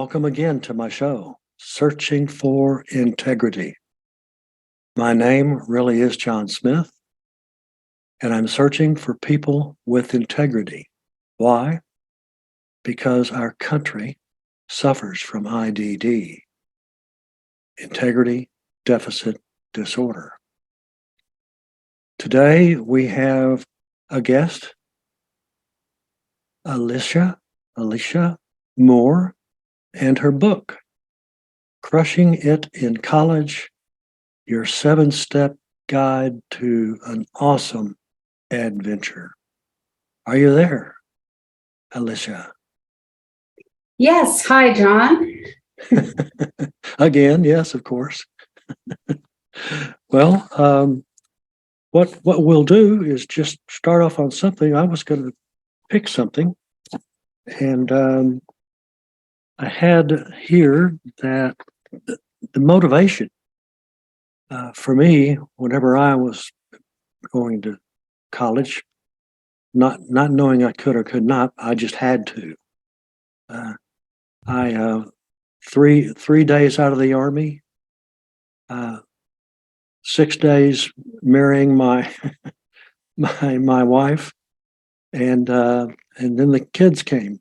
Welcome again to my show, Searching for Integrity. My name really is John Smith, and I'm searching for people with integrity. Why? Because our country suffers from IDD, Integrity Deficit Disorder. Today we have a guest, Alicia Moore, and her book, Crushing It in College, Your 7-Step Guide to an Awesome Adventure. Are you there, Alicia? Yes. Hi, John. Again, yes, of course. Well, what we'll do is just start off on something. I was going to pick something, and I had here that the motivation for me, whenever I was going to college, not knowing I could or could not, I just had to. I 3 days out of the Army, 6 days marrying my my wife, and then the kids came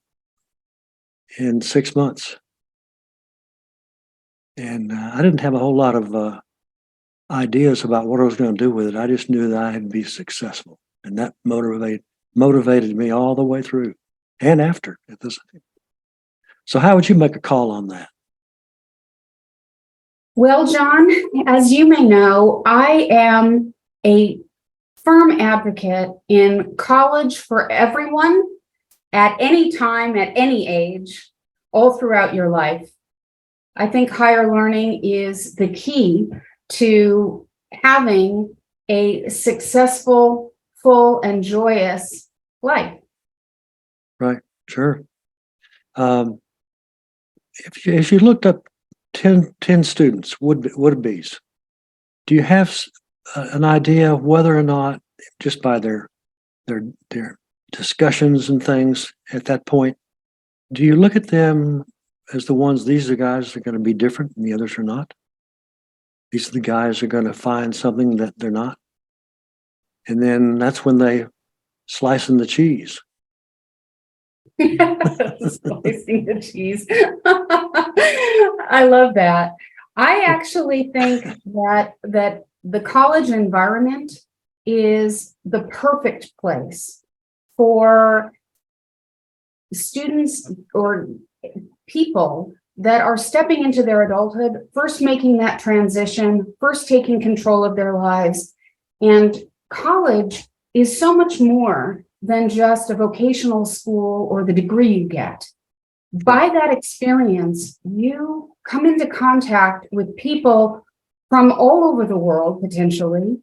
in 6 months, and I didn't have a whole lot of ideas about what I was going to do with it. I just knew that I had to be successful, and that motivated me all the way through and after at this. So how would you make a call on that? Well, John, as you may know, I am a firm advocate in college for everyone at any time, at any age, all throughout your life. I think higher learning is the key to having a successful, full, and joyous life. Right, sure. If you looked up 10 students, would-bes, do you have an idea of whether or not, just by their discussions and things at that point, do you look at them as the ones, these are guys that are going to be different and the others are not? These are the guys who are going to find something that they're not? And then that's when they slice in the cheese. Slicing the cheese. I love that. I actually think that the college environment is the perfect place for students or people that are stepping into their adulthood, first making that transition, first taking control of their lives. And college is so much more than just a vocational school or the degree you get. By that experience, you come into contact with people from all over the world, potentially,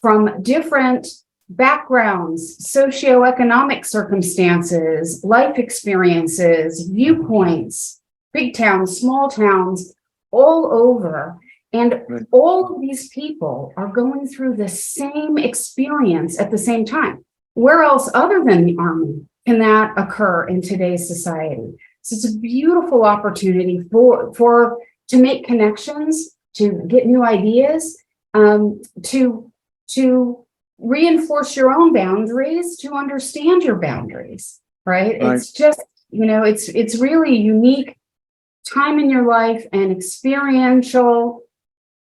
from different backgrounds, socioeconomic circumstances, life experiences, viewpoints, big towns, small towns, all over. And Right. all of these people are going through the same experience at the same time. Where else other than the Army can that occur in today's society? So it's a beautiful opportunity to make connections, to get new ideas, to reinforce your own boundaries, to understand your boundaries, right? Right. It's just, it's really a unique time in your life and experiential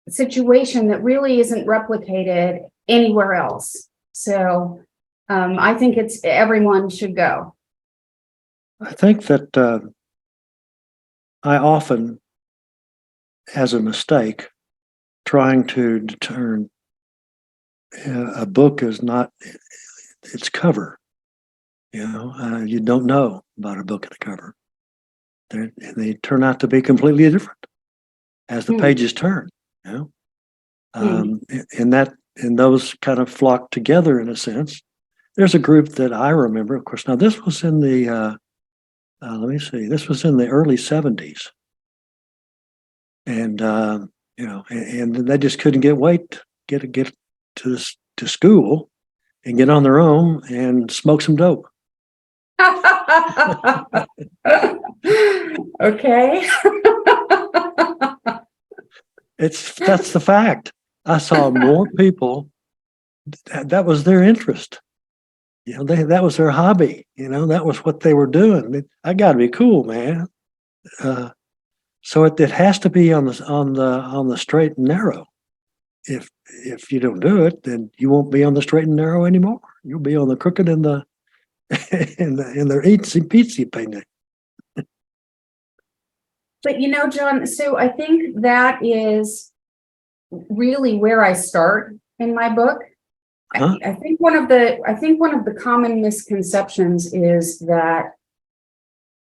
situation that really isn't replicated anywhere else. So I think everyone should go. I think that I often, as a mistake, trying to determine a book is not its cover. You don't know about a book at the cover. They turn out to be completely different as the pages turn. And those kind of flock together in a sense. There's a group that I remember, of course. Now this was in the this was in the early 70s, and and they just couldn't get to school and get on their own and smoke some dope. Okay. That's the fact. I saw more people that was their interest. That was their hobby. That was what they were doing. I got to be cool, man. So it has to be on the straight and narrow. If you don't do it, then you won't be on the straight and narrow anymore. You'll be on the crooked and the in the itsy bitsy penny. But John, so I think that is really where I start in my book. Huh? I think one of the common misconceptions is that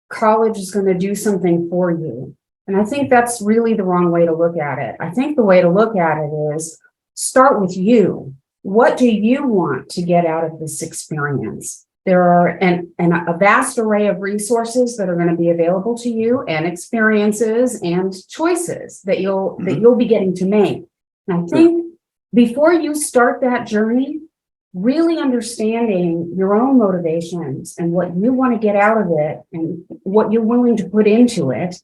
college is going to do something for you. And I think that's really the wrong way to look at it. I think the way to look at it is start with you. What do you want to get out of this experience? There are a vast array of resources that are going to be available to you, and experiences and choices that you'll be getting to make. And I think before you start that journey, really understanding your own motivations and what you want to get out of it and what you're willing to put into it,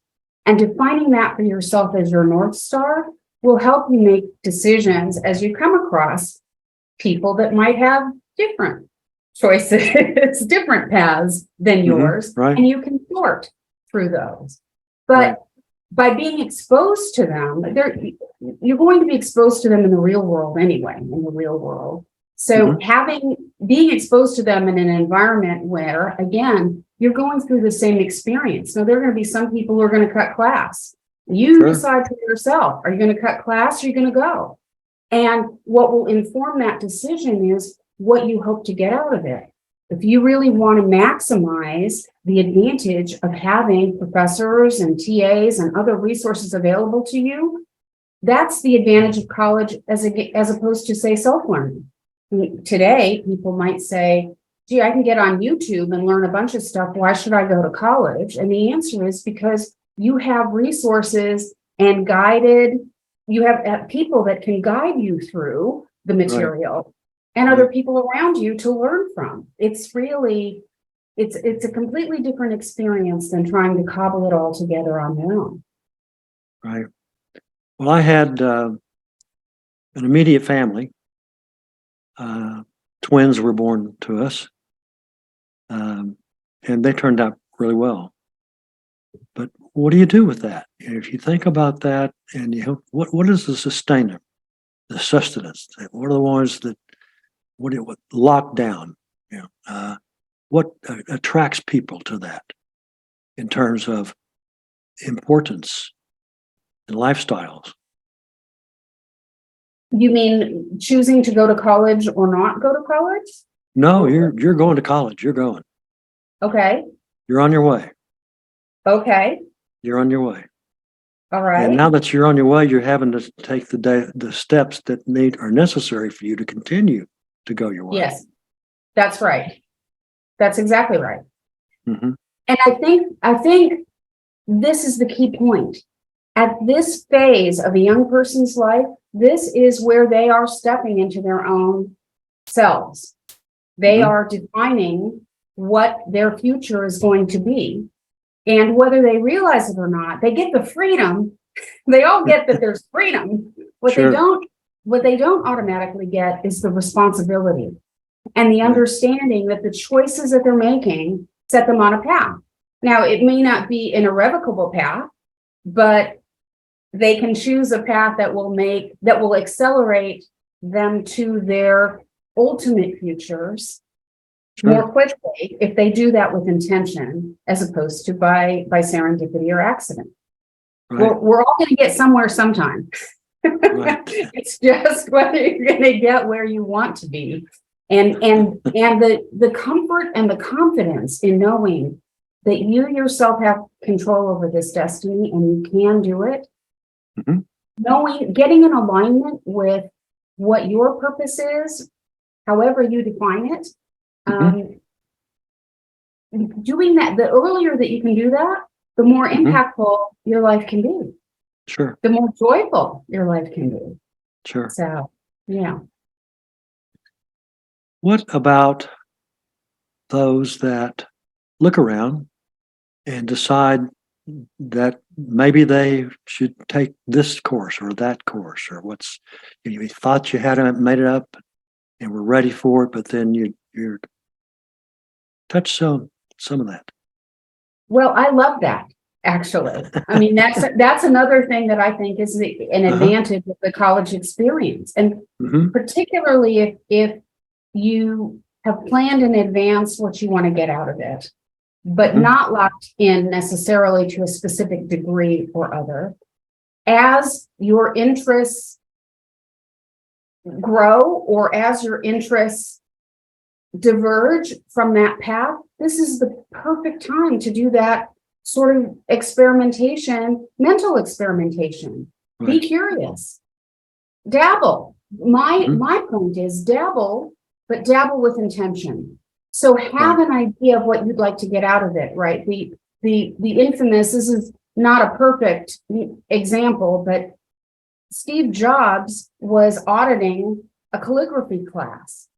and defining that for yourself as your North Star will help you make decisions as you come across people that might have different choices, different paths than yours, right. And you can sort through those. But by being exposed to them, you're going to be exposed to them in the real world anyway, So being exposed to them in an environment where, again, you're going through the same experience. Now, there are going to be some people who are going to cut class. You decide for yourself, are you going to cut class or are you going to go? And what will inform that decision is what you hope to get out of it. If you really want to maximize the advantage of having professors and TAs and other resources available to you, that's the advantage of college as opposed to, say, self-learning. Today, people might say, gee, I can get on YouTube and learn a bunch of stuff. Why should I go to college? And the answer is because you have resources and you have people that can guide you through the material and other people around you to learn from. It's really, it's a completely different experience than trying to cobble it all together on your own. Right. Well, I had an immediate family. Twins were born to us, and they turned out really well. But what do you do with that? If you think about that, and what is the sustenance? What are the ones that what lock down? What attracts people to that in terms of importance and lifestyles? You mean choosing to go to college or not go to college? No, you're going to college. You're going. Okay. You're on your way. Okay. You're on your way. All right. And now that you're on your way, you're having to take the steps that are necessary for you to continue to go your way. Yes, that's right. That's exactly right. Mm-hmm. And I think this is the key point. At this phase of a young person's life, this is where they are stepping into their own selves. They are defining what their future is going to be. And whether they realize it or not, they get the freedom. They all get that there's freedom. What they don't automatically get is the responsibility and the understanding that the choices that they're making set them on a path. Now, it may not be an irrevocable path, but they can choose a path that will accelerate them to their ultimate futures more quickly if they do that with intention, as opposed to by serendipity or accident. Right. We're all going to get somewhere sometime. Right. It's just whether you're going to get where you want to be, and the comfort and the confidence in knowing that you yourself have control over this destiny and you can do it. Mm-hmm. Getting in alignment with what your purpose is, however you define it. Doing that, the earlier that you can do that, the more impactful your life can be. Sure. The more joyful your life can be. Sure. So, yeah. What about those that look around and decide that maybe they should take this course or that course, or you thought you had made it up and were ready for it, but then you touch some of that. Well, I love that, actually. I mean, that's another thing that I think is an advantage of the college experience. And particularly if you have planned in advance what you want to get out of it, but not locked in necessarily to a specific degree or other. As your interests grow or as your interests diverge from that path, this is the perfect time to do that sort of experimentation, mental experimentation. Right. Be curious. Dabble. My point is dabble, but dabble with intention. So have an idea of what you'd like to get out of it, right? The infamous, this is not a perfect example, but Steve Jobs was auditing a calligraphy class.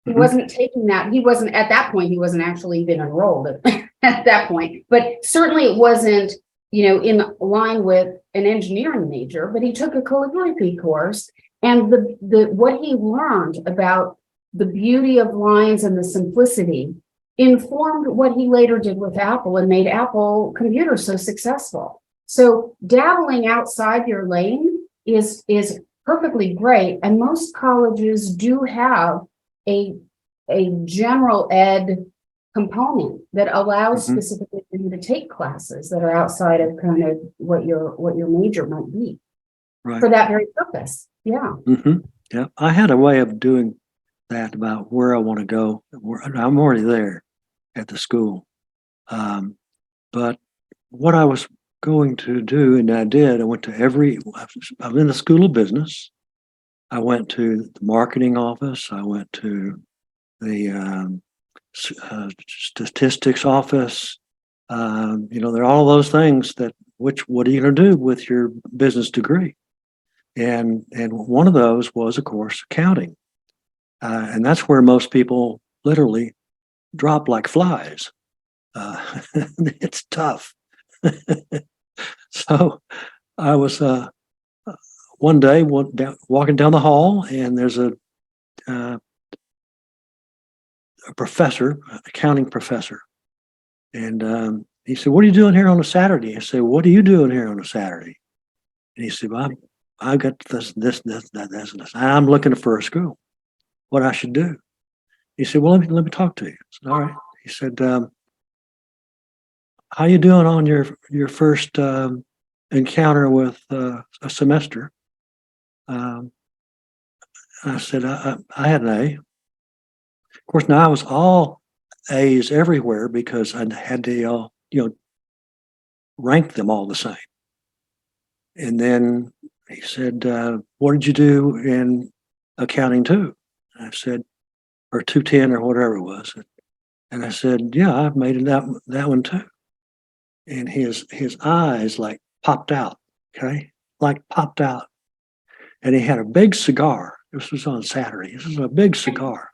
He wasn't taking that. He wasn't at that point. He wasn't actually even enrolled at that point. But certainly it wasn't, in line with an engineering major. But he took a calligraphy course, and the what he learned about the beauty of lines and the simplicity informed what he later did with Apple and made Apple computers so successful. So dabbling outside your lane is perfectly great. And most colleges do have a general ed component that allows specifically for you to take classes that are outside of kind of what your major might be for that very purpose. Yeah. Yeah. I had a way of doing that about where I want to go. I'm already there at the school. But what I was going to do, and I did, I went to I'm in the School of Business. I went to the marketing office. I went to the statistics office. There are all those things what are you going to do with your business degree? And one of those was, of course, accounting. And that's where most people literally drop like flies. It's tough. So I was one day walking down the hall, and there's a professor, accounting professor, and he said, "What are you doing here on a Saturday?" I said, "What are you doing here on a Saturday?" And he said, "Well, I got this, that. I'm looking for a school. What I should do?" He said, "Well, let me talk to you." I said, "All right." He said, "How you doing on your first encounter with a semester?" I said, I had an A. Of course, now I was all A's everywhere because I had to, rank them all the same. And then he said, "What did you do in accounting 2?" I said, or 210 or whatever it was. And I said, "Yeah, I've made it that one too." And his eyes like popped out, okay? Like popped out. And he had a big cigar. This was on Saturday. This was a big cigar.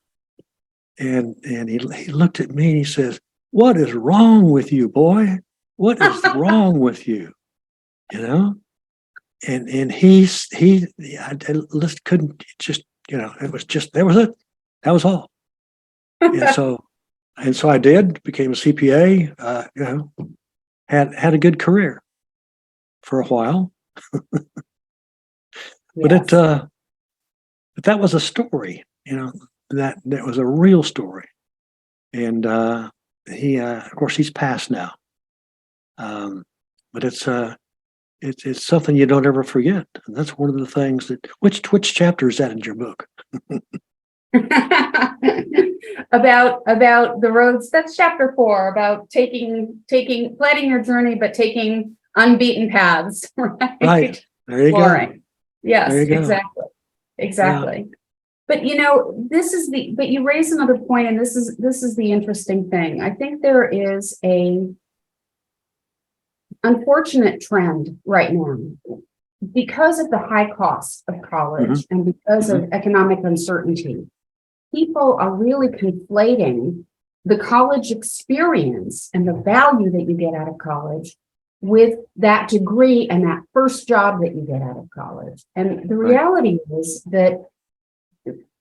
And he looked at me and he says, "What is wrong with you, boy? What is wrong with you?" And I just couldn't just, it was just, that was it. That was all. And so I became a CPA, had a good career for a while. But but that was a story, that was a real story. And he, of course, he's passed now. But it's something you don't ever forget. And that's one of the things which chapter is that in your book? about the roads. That's chapter 4, about planning your journey, but taking unbeaten paths. Right. There you go. Yes, there you go. Exactly. Yeah. But but you raise another point, and this is the interesting thing. I think there is a unfortunate trend right now because of the high cost of college and because of economic uncertainty. People are really conflating the college experience and the value that you get out of college with that degree and that first job that you get out of college. And the reality is that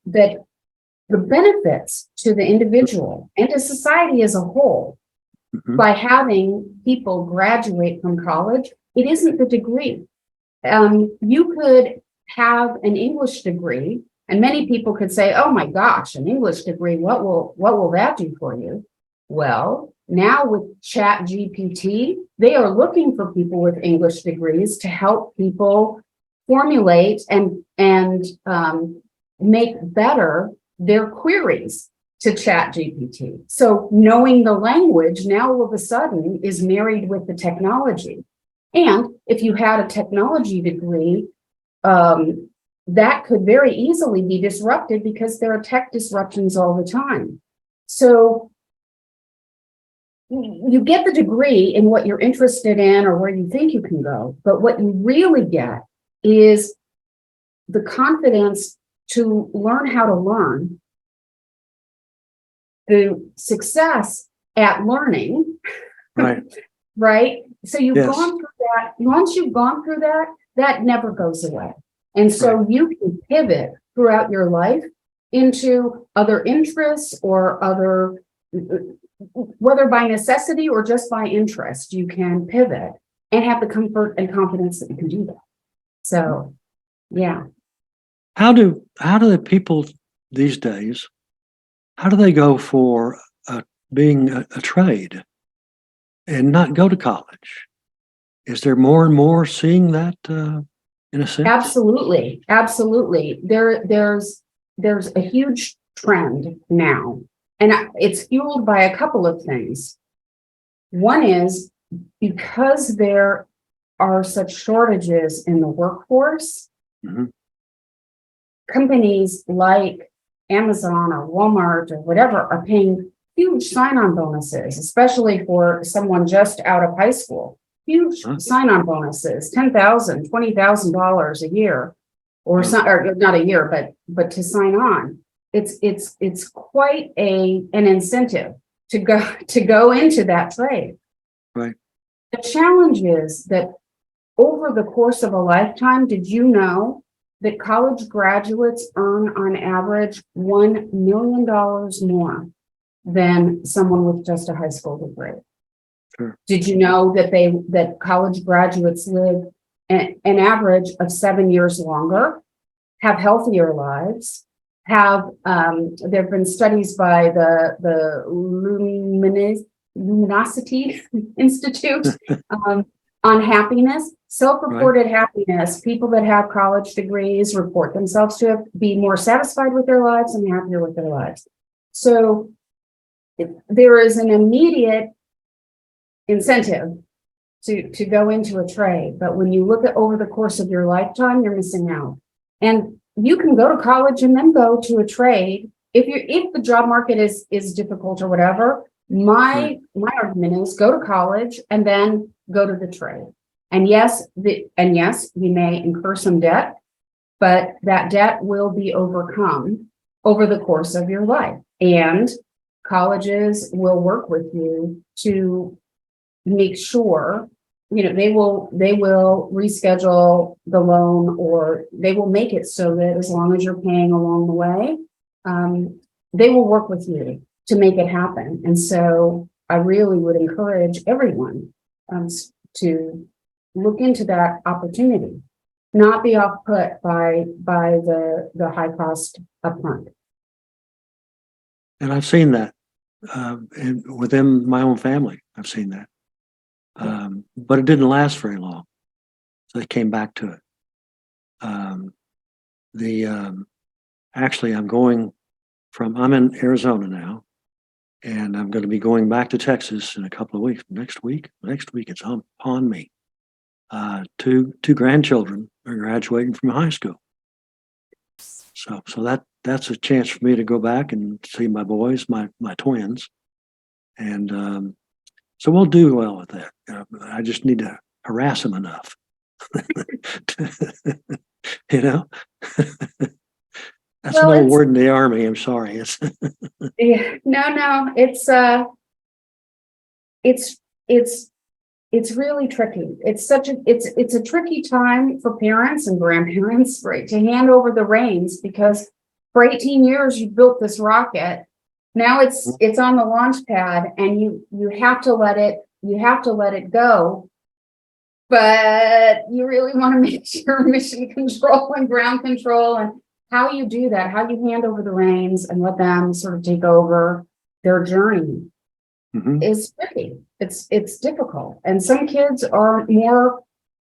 the benefits to the individual and to society as a whole by having people graduate from college, it isn't the degree. You could have an English degree, and many people could say, "Oh my gosh, an English degree, what will that do for you?" Well, now with Chat GPT, they are looking for people with English degrees to help people formulate and make better their queries to Chat GPT. So knowing the language now all of a sudden is married with the technology. And if you had a technology degree, that could very easily be disrupted because there are tech disruptions all the time. So you get the degree in what you're interested in or where you think you can go, but what you really get is the confidence to learn how to learn, the success at learning, Right. right? So you've Yes. gone through that. Once you've gone through that, that never goes away. And so you can pivot throughout your life into other interests or other, whether by necessity or just by interest, you can pivot and have the comfort and confidence that you can do that. So, yeah. How do the people these days, how do they go for being a trade and not go to college? Is there more and more seeing that in a sense? Absolutely. Absolutely. There's a huge trend now, and it's fueled by a couple of things. One is because there are such shortages in the workforce, companies like Amazon or Walmart or whatever are paying huge sign-on bonuses, especially for someone just out of high school. Huge sign-on bonuses, $10,000, $20,000 a year, or not a year, but to sign on. It's quite an incentive to go into that trade. Right. The challenge is that over the course of a lifetime, did you know that college graduates earn on average $1 million more than someone with just a high school degree? Sure. Did you know that college graduates live an average of 7 years longer, have healthier lives, have there have been studies by the Luminosity Institute on happiness, self-reported happiness. People that have college degrees report themselves to be more satisfied with their lives and happier with their lives. So there is an immediate incentive to go into a trade, but when you look at over the course of your lifetime, you're missing out. And you can go to college and then go to a trade if the job market is difficult or whatever. My argument is go to college and then go to the trade. And yes, you may incur some debt, but that debt will be overcome over the course of your life. And colleges will work with you to make sure, they will reschedule the loan, or they will make it so that as long as you're paying along the way, they will work with you to make it happen. And so I really would encourage everyone to look into that opportunity, not be off put by the high cost upfront. And I've seen that within my own family. I've seen that. But it didn't last very long. So they came back to it. Actually, I'm in Arizona now, and I'm going to be going back to Texas in a couple of weeks. Next week it's upon me. Two grandchildren are graduating from high school. So that's a chance for me to go back and see my boys, my twins. And so we'll do well with that. I just need to harass them enough. That's an old word in the Army. I'm sorry. Yeah, no, it's really tricky. It's a tricky time for parents and grandparents, right, to hand over the reins, because for 18 years you built this rocket. Now it's on the launch pad, and you have to let it go. But you really want to make sure mission control and ground control, and how you do that, how you hand over the reins and let them sort of take over their journey is tricky. It's difficult. And some kids are more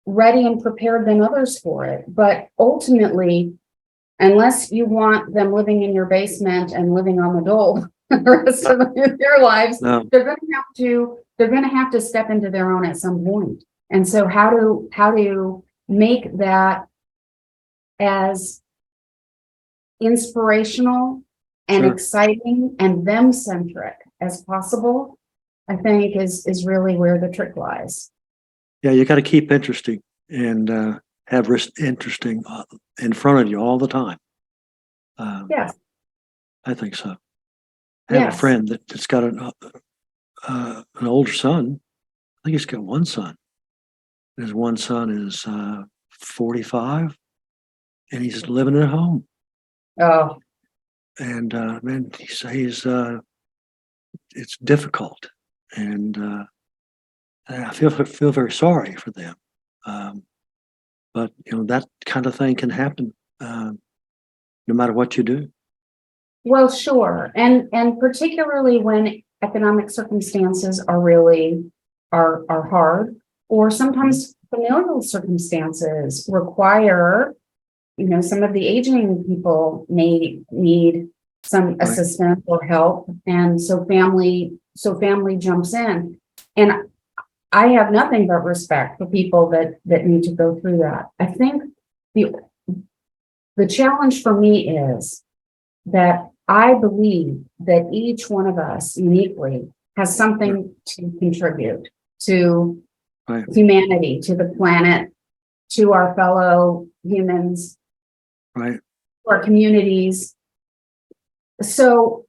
ready and prepared than others for it. But ultimately, unless you want them living in your basement and living on the dole the rest of their lives, they're going to have to step into their own at some point. And so how to make that as inspirational and exciting and them-centric as possible, I think is really where the trick lies. Yeah, you got to keep interesting and have interesting in front of you all the time. Yes. I think so. I have a friend that's got an older son. I think he's got one son. His one son is 45, and he's living at home. Oh. And man, he's it's difficult, and I feel very sorry for them. But that kind of thing can happen no matter what you do. Well, sure, and particularly when economic circumstances are really are hard, or sometimes familial circumstances require, some of the aging people may need some assistance or help, and so family jumps in. And I have nothing but respect for people that need to go through that. I think the challenge for me is that I believe that each one of us uniquely has something to contribute to humanity, to the planet, to our fellow humans, to our communities. So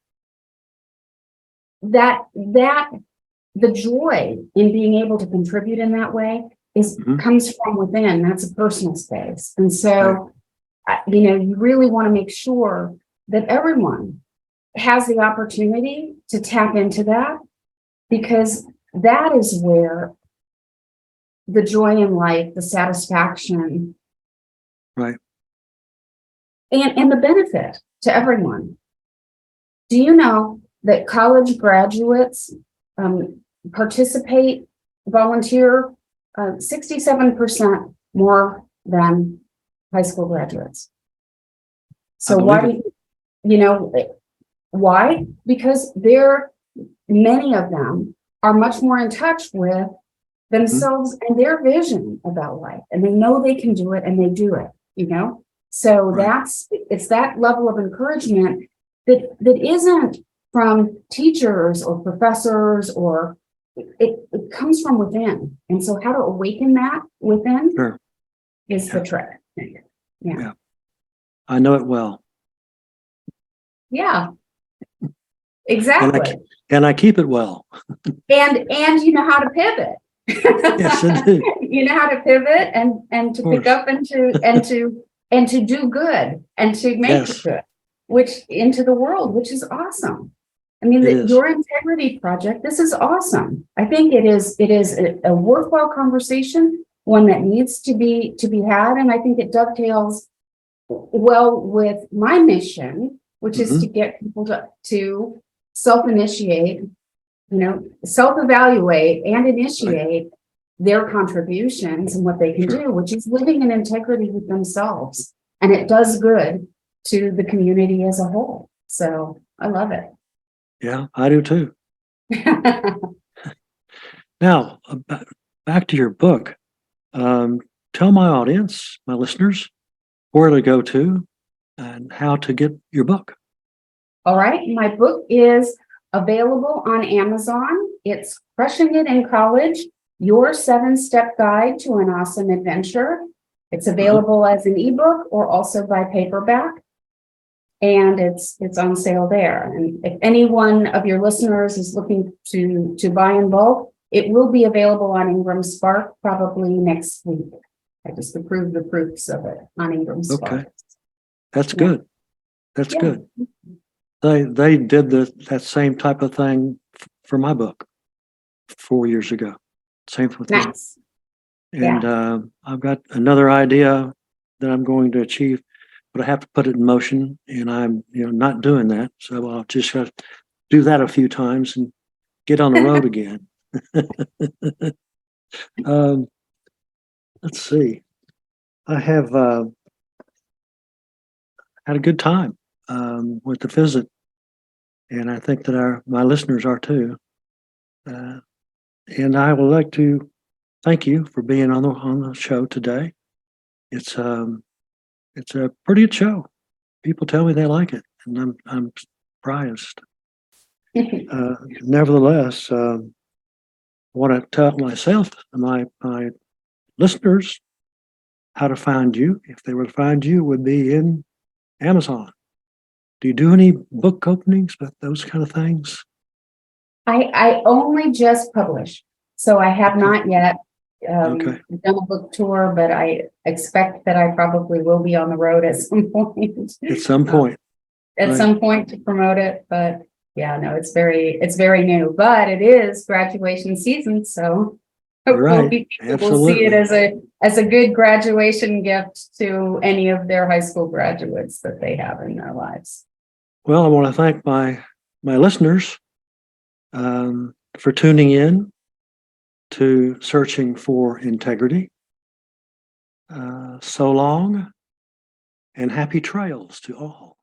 that the joy in being able to contribute in that way comes from within. That's a personal space. And so, you really want to make sure that everyone has the opportunity to tap into that, because that is where the joy in life, the satisfaction, and the benefit to everyone. Do you know that college graduates volunteer 67% more than high school graduates? So why why? Because many of them are much more in touch with themselves and their vision about life, and they know they can do it, and they do it, So it's that level of encouragement that isn't from teachers or professors, or it comes from within. And so how to awaken that within is the trick. Yeah. I know it well. Yeah, exactly. And I keep it well. And you know how to pivot. Yes, I do. You know how to pivot and to pick up and to do good and to make it good, which into the world, which is awesome. I mean, your integrity project, this is awesome. I think it is a worthwhile conversation, one that needs to be had, and I think it dovetails well with my mission, which is to get people to self-initiate, self-evaluate and initiate their contributions and what they can do, which is living in integrity with themselves. And it does good to the community as a whole. So I love it. Yeah, I do too. Now, back to your book. Tell my audience, my listeners, where to go to and how to get your book. All right. My book is available on Amazon. It's Crushing It in College, Your 7-Step Guide to an Awesome Adventure. It's available as an ebook or also by paperback. and it's on sale there. And if any one of your listeners is looking to buy in bulk, it will be available on Ingram Spark probably next week. I just approved the proofs of it on Ingram Spark. Okay. That's Yeah. good. That's Yeah. good. They did that same type of thing for my book 4 years ago. Same with this. Nice. And I've got another idea that I'm going to achieve, but I have to put it in motion, and I'm not doing that. So I'll just have to do that a few times and get on the road again. Let's see. I have had a good time with the visit, and I think that my listeners are too. And I would like to thank you for being on the show today. It's a pretty good show. People tell me they like it, and I'm surprised. Nevertheless, I want to tell my listeners how to find you. If they were to find you, it would be in Amazon. Do you do any book openings, but those kind of things? I only just published, so I have not yet Okay. done a book tour, but I expect that I probably will be on the road at some point. At some point. At Right. some point to promote it, but yeah, no, it's very new, but it is graduation season, so hopefully people will see it as a good graduation gift to any of their high school graduates that they have in their lives. Well, I want to thank my listeners for tuning in to Searching for Integrity. So long, and happy trails to all.